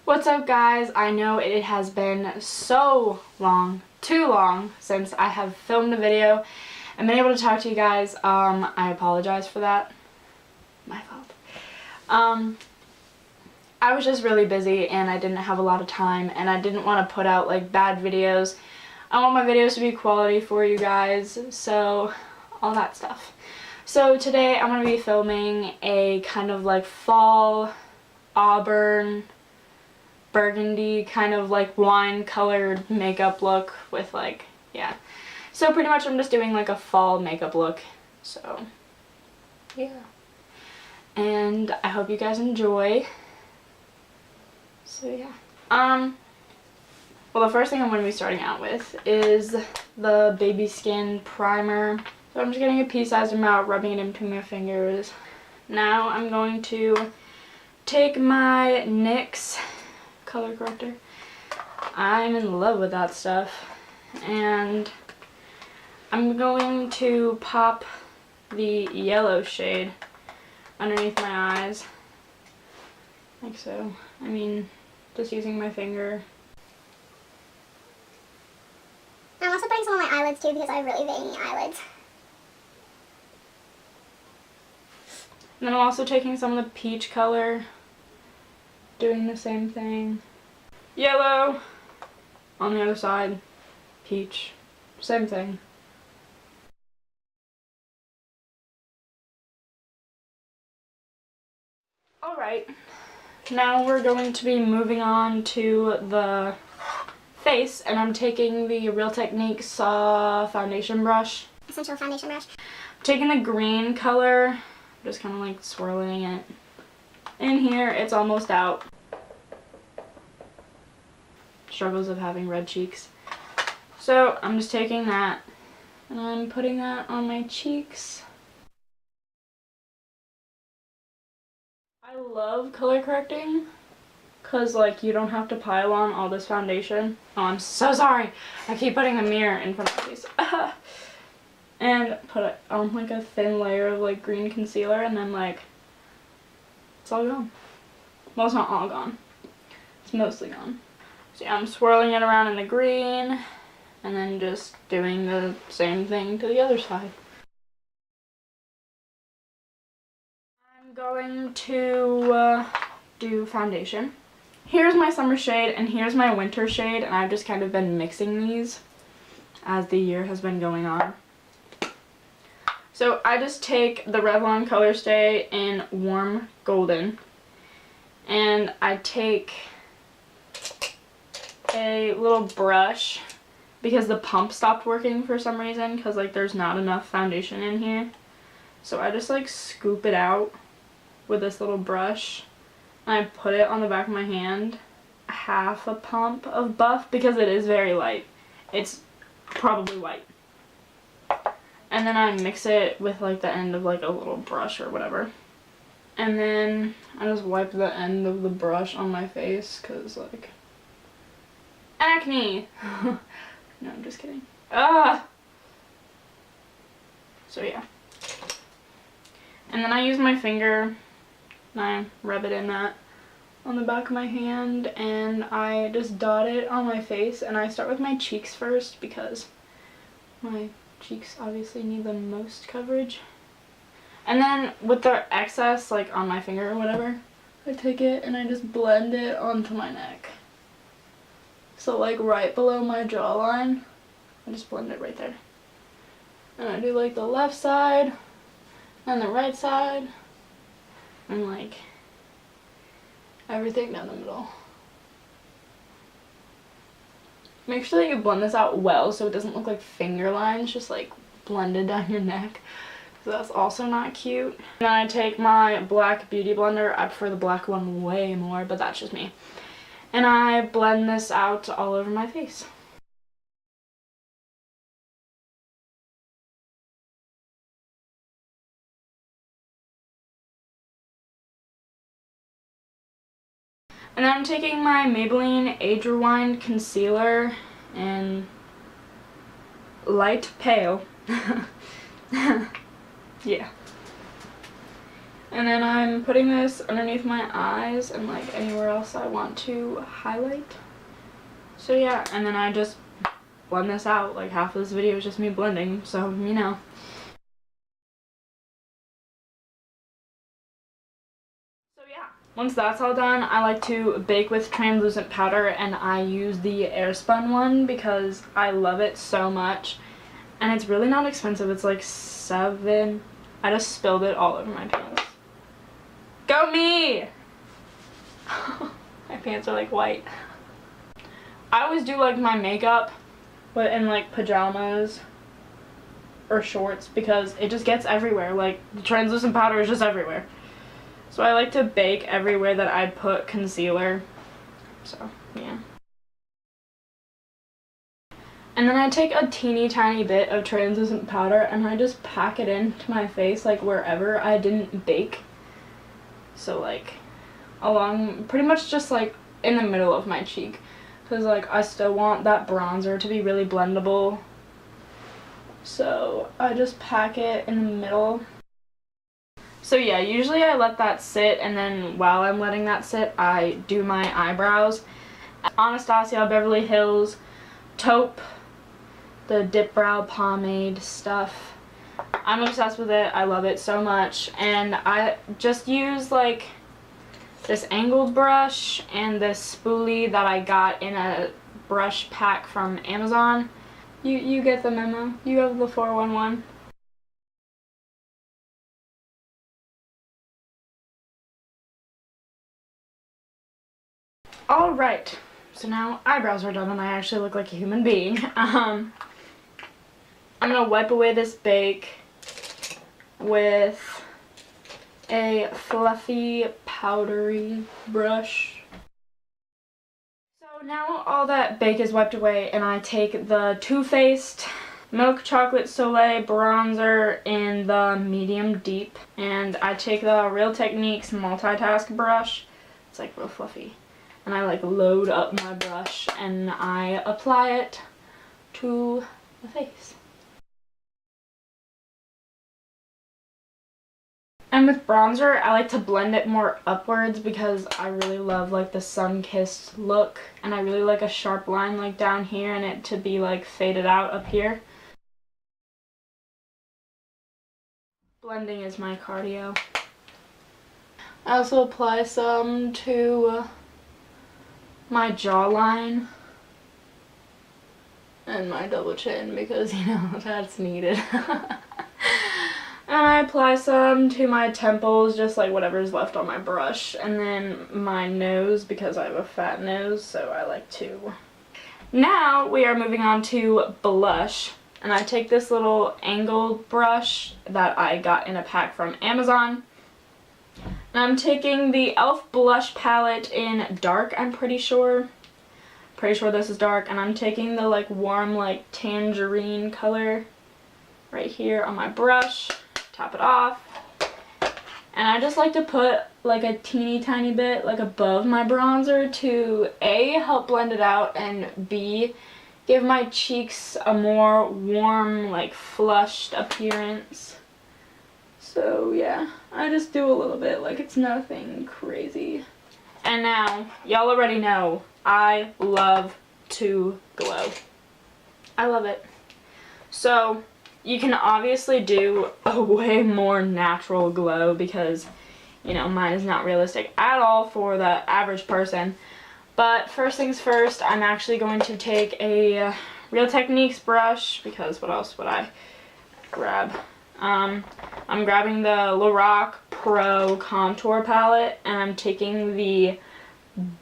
What's up, guys? I know it has been so long, too long, since I have filmed a video and been able to talk to you guys. I apologize for that. My fault. I was just really busy and I didn't have a lot of time, and I didn't want to put out like bad videos. I want my videos to be quality for you guys, so all that stuff. So today I'm going to be filming a kind of like fall auburn burgundy kind of like wine colored makeup look with like, yeah. So pretty much I'm just doing like a fall makeup look. So yeah. And I hope you guys enjoy. So yeah. Well, the first thing I'm going to be starting out with is the Baby Skin primer. So I'm just getting a pea-sized amount, rubbing it into my fingers. Now I'm going to take my NYX color corrector. I'm in love with that stuff. And I'm going to pop the yellow shade underneath my eyes. Like so. I mean, just using my finger. I'm also putting some on my eyelids too because I have really veiny eyelids. And then I'm also taking some of the peach color, doing the same thing. Yellow on the other side, peach, same thing. Alright, now we're going to be moving on to the face, and I'm taking the Real Techniques foundation brush. Essential foundation brush. I'm taking the green color, just kind of like swirling it in here. It's almost out. Struggles of having red cheeks. So I'm just taking that and I'm putting that on my cheeks. I love color correcting because like you don't have to pile on all this foundation. Oh, I'm so sorry. I keep putting the mirror in front of my face. And put it on like a thin layer of like green concealer, and then like it's all gone. Well, it's not all gone. It's mostly gone. So yeah, I'm swirling it around in the green and then just doing the same thing to the other side. I'm going to do foundation. Here's my summer shade and here's my winter shade, and I've just kind of been mixing these as the year has been going on. So I just take the Revlon Color Stay in Warm Golden, and I take a little brush because the pump stopped working for some reason because like there's not enough foundation in here. So I just like scoop it out with this little brush and I put it on the back of my hand. Half a pump of buff because it is very light. It's probably white. And then I mix it with like the end of like a little brush or whatever. And then I just wipe the end of the brush on my face because like acne. No, I'm just kidding. So yeah. And then I use my finger and I rub it in that on the back of my hand, and I just dot it on my face, and I start with my cheeks first because my cheeks obviously need the most coverage. And then with the excess like on my finger or whatever, I take it and I just blend it onto my neck. So like right below my jawline, I just blend it right there. And I do like the left side and the right side and like everything down the middle. Make sure that you blend this out well so it doesn't look like finger lines just like blended down your neck. So that's also not cute. And then I take my black beauty blender. I prefer the black one way more, but that's just me. And I blend this out all over my face. And then I'm taking my Maybelline Age Rewind concealer in light pale. Yeah. And then I'm putting this underneath my eyes and like anywhere else I want to highlight. So yeah, and then I just blend this out. Like half of this video is just me blending, so you know. So yeah, once that's all done, I like to bake with translucent powder, and I use the Airspun one because I love it so much. And it's really not expensive. It's like $7. I just spilled it all over my pants. Go me! My pants are like white. I always do like my makeup but in like pajamas or shorts because it just gets everywhere. Like the translucent powder is just everywhere. So I like to bake everywhere that I put concealer. So yeah. And then I take a teeny tiny bit of translucent powder and I just pack it into my face like wherever I didn't bake. So like along, pretty much just like in the middle of my cheek. Because like I still want that bronzer to be really blendable. So I just pack it in the middle. So yeah, usually I let that sit, and then while I'm letting that sit, I do my eyebrows. Anastasia Beverly Hills Taupe, the Dip Brow Pomade stuff. I'm obsessed with it. I love it so much. And I just use like this angled brush and this spoolie that I got in a brush pack from Amazon. You get the memo. You have the 411. Alright, so now eyebrows are done and I actually look like a human being. I'm gonna wipe away this bake with a fluffy, powdery brush. So now all that bake is wiped away and I take the Too Faced Milk Chocolate Soleil bronzer in the medium deep, and I take the Real Techniques multitask brush. It's like real fluffy. And I like load up my brush and I apply it to the face. And with bronzer, I like to blend it more upwards because I really love like the sun-kissed look, and I really like a sharp line like down here and it to be like faded out up here. Blending is my cardio. I also apply some to my jawline and my double chin because, you know, that's needed. And I apply some to my temples, just like whatever's left on my brush, and then my nose because I have a fat nose, so I like to. Now we are moving on to blush, and I take this little angled brush that I got in a pack from Amazon. And I'm taking the e.l.f. blush palette in dark, I'm pretty sure. Pretty sure this is dark, and I'm taking the like warm like tangerine color right here on my brush. Top it off, and I just like to put like a teeny tiny bit like above my bronzer to A, help blend it out, and B, give my cheeks a more warm, like flushed appearance. So yeah, I just do a little bit, like it's nothing crazy. And now, y'all already know, I love to glow. I love it. So you can obviously do a way more natural glow because, you know, mine is not realistic at all for the average person. But first things first, I'm actually going to take a Real Techniques brush because what else would I grab? I'm grabbing the Lorac Pro Contour Palette, and I'm taking the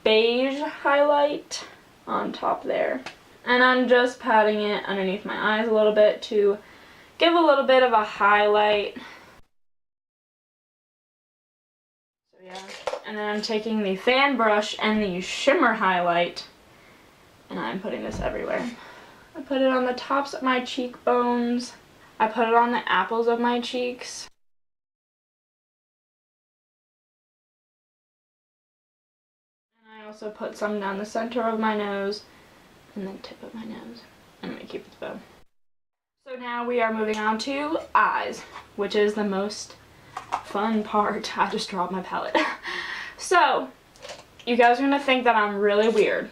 beige highlight on top there. And I'm just patting it underneath my eyes a little bit to give a little bit of a highlight. So yeah, and then I'm taking the fan brush and the shimmer highlight, and I'm putting this everywhere. I put it on the tops of my cheekbones. I put it on the apples of my cheeks. And I also put some down the center of my nose and the tip of my nose and my cupid's bow. So now we are moving on to eyes, which is the most fun part. I just dropped my palette. So, you guys are going to think that I'm really weird,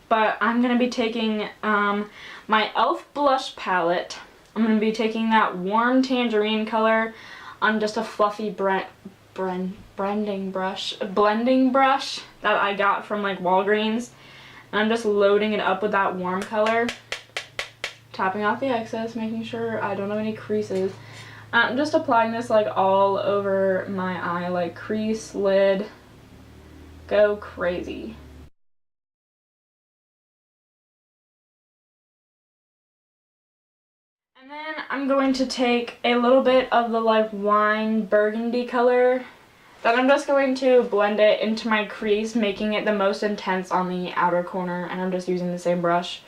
but I'm going to be taking my e.l.f. blush palette. I'm going to be taking that warm tangerine color on just a fluffy blending brush that I got from like Walgreens. And I'm just loading it up with that warm color, tapping off the excess, making sure I don't have any creases. I'm just applying this like all over my eye, like crease, lid, go crazy. And then I'm going to take a little bit of the like wine burgundy color. Then I'm just going to blend it into my crease, making it the most intense on the outer corner, and I'm just using the same brush.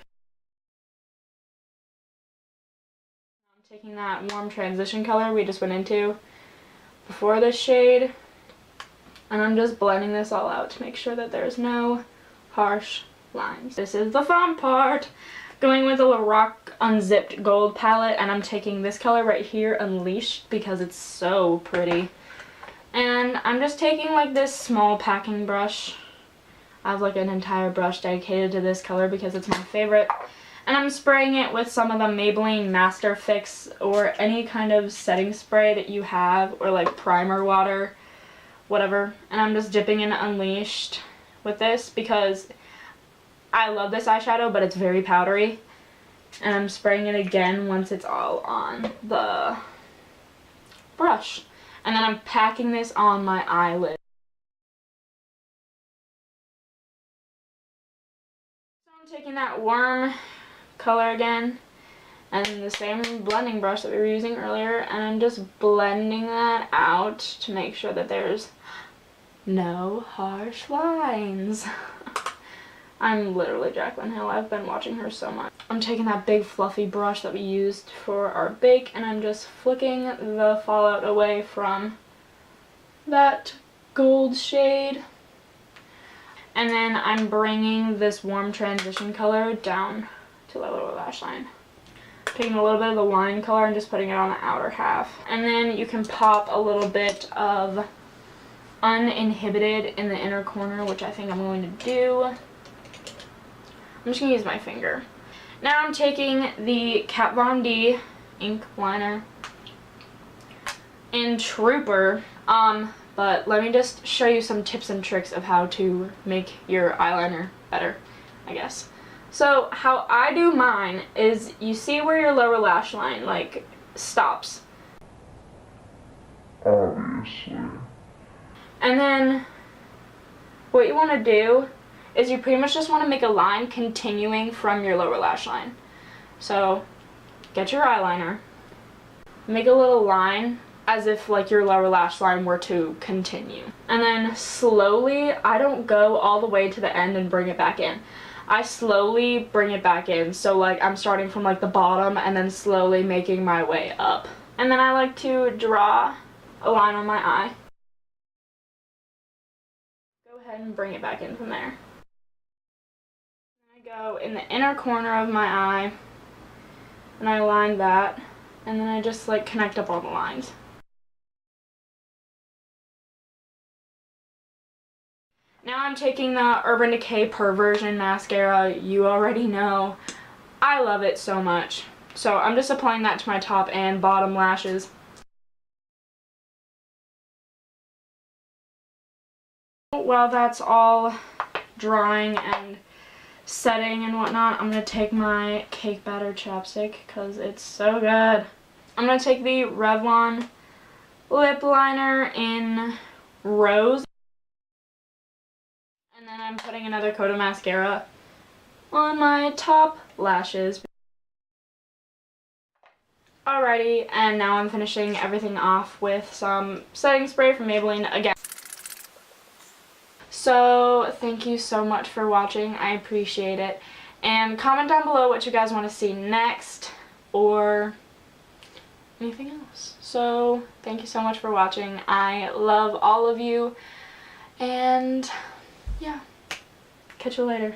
I'm taking that warm transition color we just went into before this shade, and I'm just blending this all out to make sure that there's no harsh lines. This is the fun part. Going with a Rock Unzipped Gold palette, and I'm taking this color right here, Unleashed, because it's so pretty. And I'm just taking like this small packing brush. I have like an entire brush dedicated to this color because it's my favorite. And I'm spraying it with some of the Maybelline Master Fix or any kind of setting spray that you have, or like primer water, whatever. And I'm just dipping in Unleashed with this because I love this eyeshadow, but it's very powdery. And I'm spraying it again once it's all on the brush. And then I'm packing this on my eyelid. So I'm taking that warm color again, and the same blending brush that we were using earlier, and I'm just blending that out to make sure that there's no harsh lines. I'm literally Jaclyn Hill. I've been watching her so much. I'm taking that big fluffy brush that we used for our bake, and I'm just flicking the fallout away from that gold shade. And then I'm bringing this warm transition color down to the lower lash line. Taking a little bit of the wine color and just putting it on the outer half. And then you can pop a little bit of Uninhibited in the inner corner, which I think I'm going to do. I'm just going to use my finger. Now I'm taking the Kat Von D ink liner in Trooper, but let me just show you some tips and tricks of how to make your eyeliner better, I guess. So how I do mine is, you see where your lower lash line like stops. Obviously. And then what you want to do is you pretty much just want to make a line continuing from your lower lash line. So get your eyeliner, make a little line as if like your lower lash line were to continue. And then slowly, I don't go all the way to the end and bring it back in. I slowly bring it back in. So like I'm starting from like the bottom and then slowly making my way up. And then I like to draw a line on my eye. Go ahead and bring it back in from there. I go in the inner corner of my eye and I line that, and then I just like connect up all the lines. Now I'm taking the Urban Decay Perversion mascara. You already know I love it so much. So I'm just applying that to my top and bottom lashes. While that's all drying and setting and whatnot, I'm going to take my cake batter chapstick because it's so good. I'm going to take the Revlon lip liner in Rose. And then I'm putting another coat of mascara on my top lashes. Alrighty, and now I'm finishing everything off with some setting spray from Maybelline again. So thank you so much for watching. I appreciate it. And comment down below what you guys want to see next or anything else. So thank you so much for watching. I love all of you. And yeah, catch you later.